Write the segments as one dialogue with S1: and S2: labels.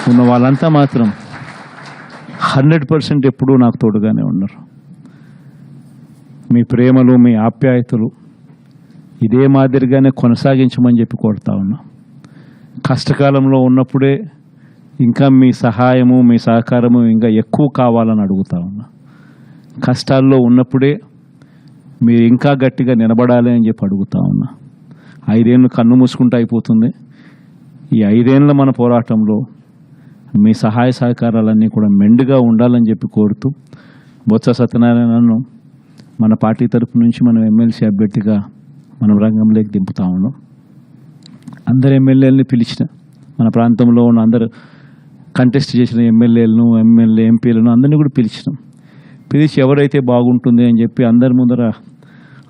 S1: ఉన్న వాళ్ళంతా మాత్రం 100% ఎప్పుడూ నాకు తోడుగానే ఉన్నారు. మీ ప్రేమలు, మీ ఆప్యాయతలు ఇదే మాదిరిగానే కొనసాగించమని చెప్పి కోరుతా ఉన్నా. కష్టకాలంలో ఉన్నప్పుడే ఇంకా మీ సహాయము, మీ సహకారము ఇంకా ఎక్కువ కావాలని అడుగుతా ఉన్నా. కష్టాల్లో ఉన్నప్పుడే మీరు ఇంకా గట్టిగా నిలబడాలి అని చెప్పి అడుగుతా ఉన్నా. 5 ఏళ్ళు కన్ను మూసుకుంటూ అయిపోతుంది. ఈ 5 ఏళ్ళ మన పోరాటంలో మీ సహాయ సహకారాలన్నీ కూడా మెండుగా ఉండాలని చెప్పి కోరుతూ బొత్స సత్యనారాయణను మన పార్టీ తరపు నుంచి మనం ఎమ్మెల్సీ అభ్యర్థిగా మనం రంగంలోకి దింపుతా ఉన్నాం. అందరు ఎమ్మెల్యేలని పిలిచిన, మన ప్రాంతంలో ఉన్న అందరు కంటెస్ట్ చేసిన ఎమ్మెల్యేలను, ఎంపీలను అందరినీ కూడా పిలిచి ఎవరైతే బాగుంటుంది అని చెప్పి అందరి ముందర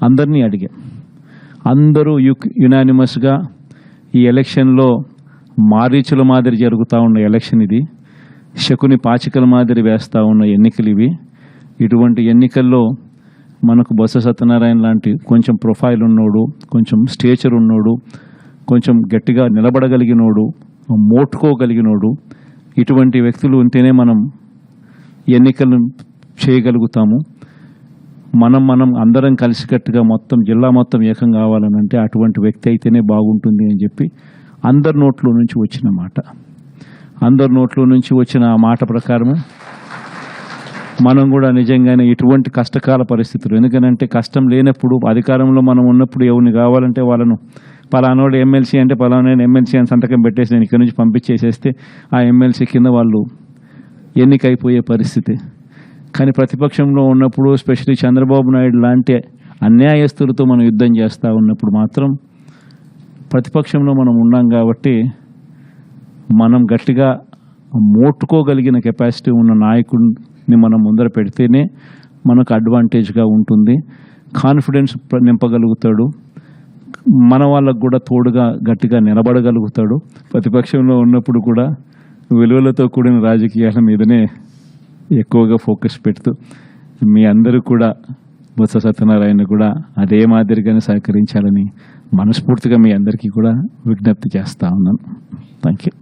S1: అందరినీ అడిగాం. అందరూ యునానిమస్గా ఈ ఎలక్షన్లో మారీచుల మాదిరి జరుగుతూ ఉన్న ఎలక్షన్ ఇది, శకుని పాచికల మాదిరి వేస్తూ ఉన్న ఎన్నికలు ఇవి. ఇటువంటి ఎన్నికల్లో మనకు బొత్స సత్యనారాయణ లాంటి కొంచెం ప్రొఫైల్ ఉన్నోడు, కొంచెం స్టేచర్ ఉన్నోడు, కొంచెం గట్టిగా నిలబడగలిగినోడు, మోటుకోగలిగినోడు, ఇటువంటి వ్యక్తులు ఉంటేనే మనం ఎన్నికలను చేయగలుగుతాము. మనం అందరం కలిసికట్టుగా మొత్తం జిల్లా మొత్తం ఏకం కావాలనంటే అటువంటి వ్యక్తి అయితేనే బాగుంటుంది అని చెప్పి అందరి నోట్లో నుంచి వచ్చిన మాట. అందరి నోట్లో నుంచి వచ్చిన ఆ మాట ప్రకారము మనం కూడా నిజంగానే ఇటువంటి కష్టకాల పరిస్థితులు, ఎందుకనంటే కష్టం లేనప్పుడు అధికారంలో మనం ఉన్నప్పుడు ఎవరిని కావాలంటే వాళ్ళను పలానోడు ఎమ్మెల్సీ అంటే పలానా ఎమ్మెల్సీ అని సంతకం పెట్టేసి నేను ఇక్కడ నుంచి పంపించేసేస్తే ఆ ఎమ్మెల్సీ కింద వాళ్ళు ఎన్నికైపోయే పరిస్థితి. కానీ ప్రతిపక్షంలో ఉన్నప్పుడు, ఎస్పెషల్లీ చంద్రబాబు నాయుడు లాంటి అన్యాయస్తులతో మనం యుద్ధం చేస్తూ ఉన్నప్పుడు మాత్రం ప్రతిపక్షంలో మనం ఉన్నాం కాబట్టి మనం గట్టిగా మోట్టుకోగలిగిన కెపాసిటీ ఉన్న నాయకుడిని మనం ముందర పెడితేనే మనకు అడ్వాంటేజ్గా ఉంటుంది. కాన్ఫిడెన్స్ నింపగలుగుతాడు, మన వాళ్ళకు కూడా తోడుగా గట్టిగా నిలబడగలుగుతాడు. ప్రతిపక్షంలో ఉన్నప్పుడు కూడా విలువలతో కూడిన రాజకీయాల మీదనే ఎక్కువగా ఫోకస్ పెడుతూ మీ అందరూ కూడా బొత్స సత్యనారాయణ కూడా అదే మాదిరిగానే సహకరించాలని మనస్ఫూర్తిగా మీ అందరికీ కూడా విజ్ఞప్తి చేస్తూ ఉన్నాను. Thank you.